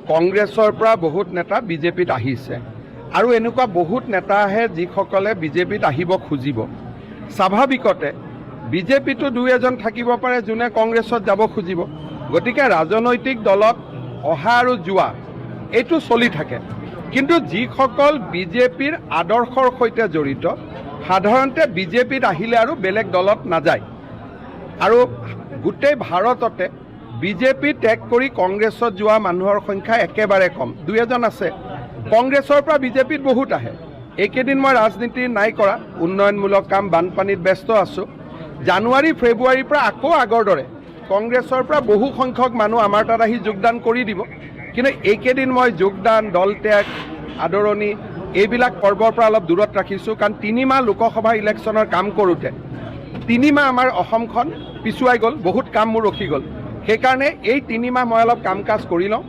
কংগ্ৰেছৰ পৰা বহুত নেতা বিজেপিত আহিছে আৰু এনেকুৱা বহুত নেতা আহে যিসকলে বিজেপিত আহিব খুজিব। স্বাভাৱিকতে বিজেপিটো দুই এজন থাকিব পাৰে যোনে কংগ্ৰেছত যাব খুজিব। গতিকে ৰাজনৈতিক দলত অহা আৰু যোৱা এইটো চলি থাকে, কিন্তু যিসকল বিজেপিৰ আদৰ্শৰ সৈতে জড়িত সাধাৰণতে বিজেপিত আহিলে আৰু বেলেগ দলত নাযায়। আৰু গোটেই ভাৰততে বিজেপি ত্যাগ কৰি কংগ্ৰেছত যোৱা মানুহৰ সংখ্যা একেবাৰে কম, দুই এজন আছে। কংগ্ৰেছৰ পৰা বিজেপিত বহুত আহে। এইকেইদিন মই ৰাজনীতি নাই কৰা, উন্নয়নমূলক কাম বানপানীত ব্যস্ত আছোঁ। জানুৱাৰী ফেব্ৰুৱাৰীৰ পৰা আকৌ আগৰ দৰে কংগ্ৰেছৰ পৰা বহু সংখ্যক মানুহ আমাৰ তাত আহি যোগদান কৰি দিব। কিন্তু এইকেইদিন মই যোগদান, দল ত্যাগ, আদৰণি এইবিলাক পৰ্বৰ পৰা অলপ দূৰত ৰাখিছোঁ, কাৰণ 3 মাহ লোকসভা ইলেকশ্যনৰ কাম কৰোঁতে 3 মাহ আমাৰ অসমখন পিছুৱাই গ'ল, বহুত কাম মোৰ ৰখি গ'ল। সেইকাৰণে এই 3 মাহ মই অলপ কাম কাজ কৰি লওঁ।